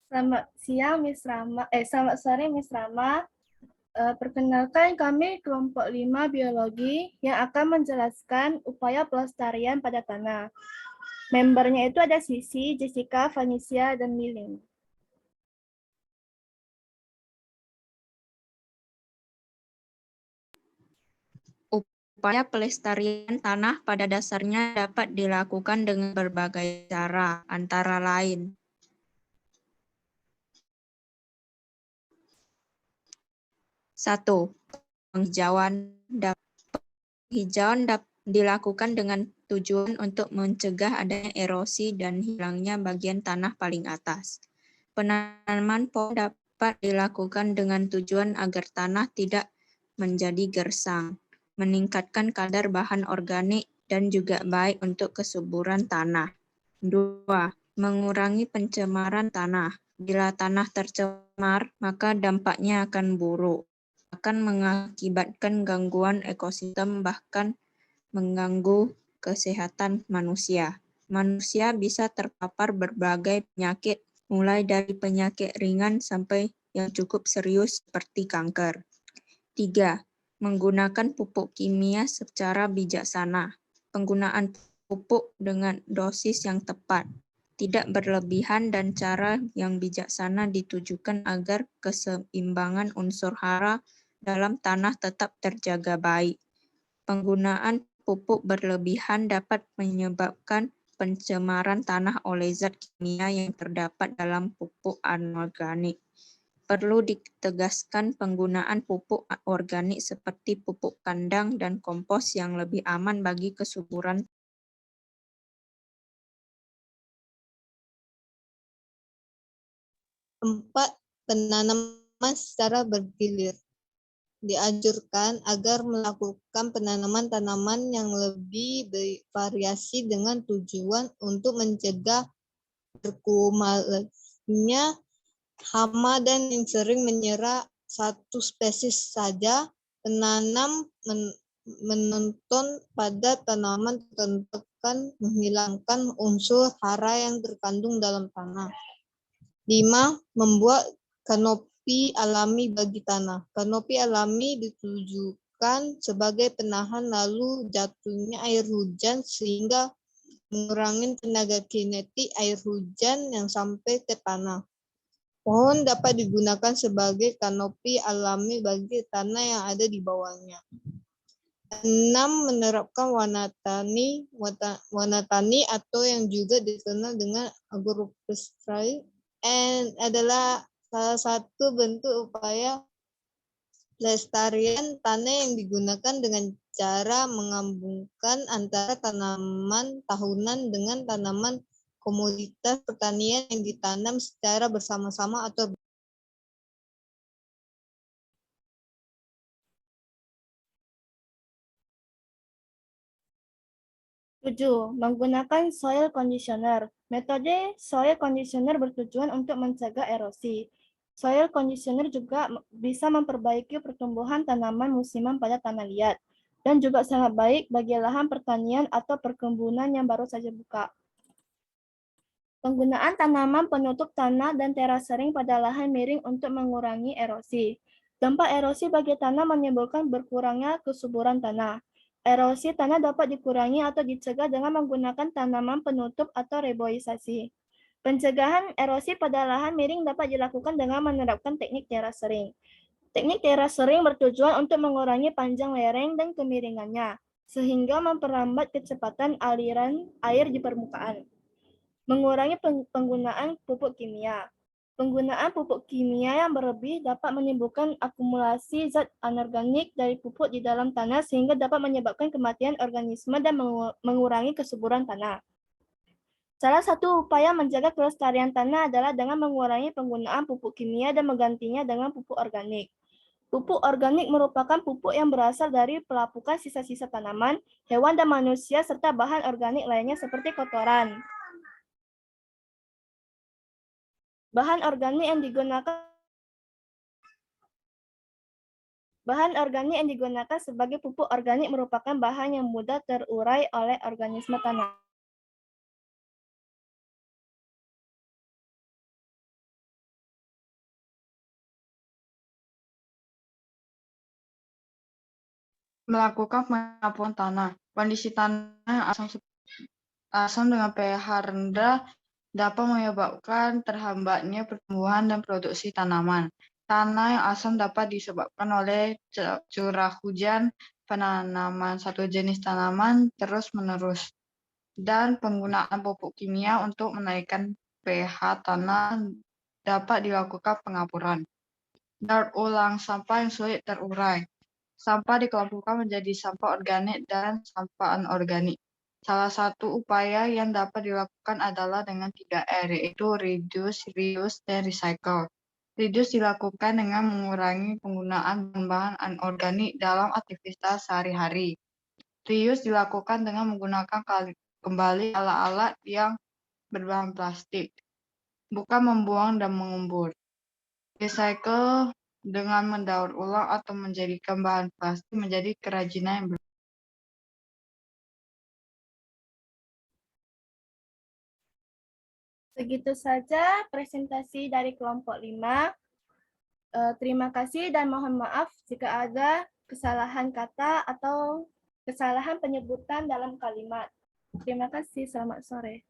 Selamat siang, Miss Rama. Selamat sore, Miss Rama. Perkenalkan kami kelompok 5 biologi yang akan menjelaskan upaya pelestarian pada tanah. Membernya itu ada Sisi, Jessica, Vanessa, dan Milin. Upaya pelestarian tanah pada dasarnya dapat dilakukan dengan berbagai cara, antara lain. Satu, penghijauan. Penghijauan dilakukan dengan tujuan untuk mencegah adanya erosi dan hilangnya bagian tanah paling atas. Penanaman pohon dapat dilakukan dengan tujuan agar tanah tidak menjadi gersang, meningkatkan kadar bahan organik, dan juga baik untuk kesuburan tanah. 2. Mengurangi pencemaran tanah. Bila tanah tercemar, maka dampaknya akan buruk. Akan mengakibatkan gangguan ekosistem, bahkan mengganggu kesehatan manusia. Manusia bisa terpapar berbagai penyakit, mulai dari penyakit ringan sampai yang cukup serius seperti kanker. 3. Menggunakan pupuk kimia secara bijaksana. Penggunaan pupuk dengan dosis yang tepat, tidak berlebihan, dan cara yang bijaksana ditujukan agar keseimbangan unsur hara dalam tanah tetap terjaga baik. Penggunaan pupuk berlebihan dapat menyebabkan pencemaran tanah oleh zat kimia yang terdapat dalam pupuk anorganik. Perlu ditegaskan penggunaan pupuk organik seperti pupuk kandang dan kompos yang lebih aman bagi kesuburan. 4. Penanaman secara bergilir. Dianjurkan agar melakukan penanaman tanaman yang lebih bervariasi dengan tujuan untuk mencegah berkumpulnya hama dan yang sering menyerang satu spesies saja. Penanam menonton pada tanaman tertentu akan menghilangkan unsur hara yang terkandung dalam tanah. 5. Membuat kanopi alami bagi tanah. Kanopi alami ditujukan sebagai penahan lalu jatuhnya air hujan sehingga mengurangi tenaga kinetik air hujan yang sampai ke tanah. Pohon dapat digunakan sebagai kanopi alami bagi tanah yang ada di bawahnya. 6. Menerapkan warna tani atau yang juga dikenal dengan agroforestry adalah salah satu bentuk upaya pelestarian tanah yang digunakan dengan cara menggabungkan antara tanaman tahunan dengan tanaman komoditas pertanian yang ditanam secara bersama-sama atau 7. Menggunakan soil conditioner. Metode soil conditioner bertujuan untuk mencegah erosi. Soil conditioner juga bisa memperbaiki pertumbuhan tanaman musiman pada tanah liat, dan juga sangat baik bagi lahan pertanian atau perkebunan yang baru saja buka. Penggunaan tanaman penutup tanah dan terasering pada lahan miring untuk mengurangi erosi. Dampak erosi bagi tanah menimbulkan berkurangnya kesuburan tanah. Erosi tanah dapat dikurangi atau dicegah dengan menggunakan tanaman penutup atau reboisasi. Pencegahan erosi pada lahan miring dapat dilakukan dengan menerapkan teknik terasering. Teknik terasering bertujuan untuk mengurangi panjang lereng dan kemiringannya, sehingga memperlambat kecepatan aliran air di permukaan. Mengurangi penggunaan pupuk kimia. Penggunaan pupuk kimia yang berlebih dapat menimbulkan akumulasi zat anorganik dari pupuk di dalam tanah sehingga dapat menyebabkan kematian organisme dan mengurangi kesuburan tanah. Salah satu upaya menjaga kelestarian tanah adalah dengan mengurangi penggunaan pupuk kimia dan menggantinya dengan pupuk organik. Pupuk organik merupakan pupuk yang berasal dari pelapukan sisa-sisa tanaman, hewan, dan manusia, serta bahan organik lainnya seperti kotoran. Bahan organik yang digunakan sebagai pupuk organik merupakan bahan yang mudah terurai oleh organisme tanah. melakukan pengapuran tanah. Kondisi tanah yang asam dengan pH rendah dapat menyebabkan terhambatnya pertumbuhan dan produksi tanaman. Tanah yang asam dapat disebabkan oleh curah hujan, penanaman satu jenis tanaman terus-menerus, dan penggunaan pupuk kimia untuk menaikkan pH tanah dapat dilakukan pengapuran. Daur ulang sampah yang sulit terurai. Sampah dikelompokkan menjadi sampah organik dan sampah anorganik. Salah satu upaya yang dapat dilakukan adalah dengan 3R, yaitu reduce, reuse, dan recycle. Reduce dilakukan dengan mengurangi penggunaan bahan-bahan anorganik dalam aktivitas sehari-hari. Reuse dilakukan dengan menggunakan kembali alat-alat yang berbahan plastik, bukan membuang dan mengubur. Recycle dengan mendaur ulang atau menjadikan bahan plastik menjadi kerajinan yang Begitu saja presentasi dari kelompok 5. Terima kasih dan mohon maaf jika ada kesalahan kata atau kesalahan penyebutan dalam kalimat. Terima kasih, selamat sore.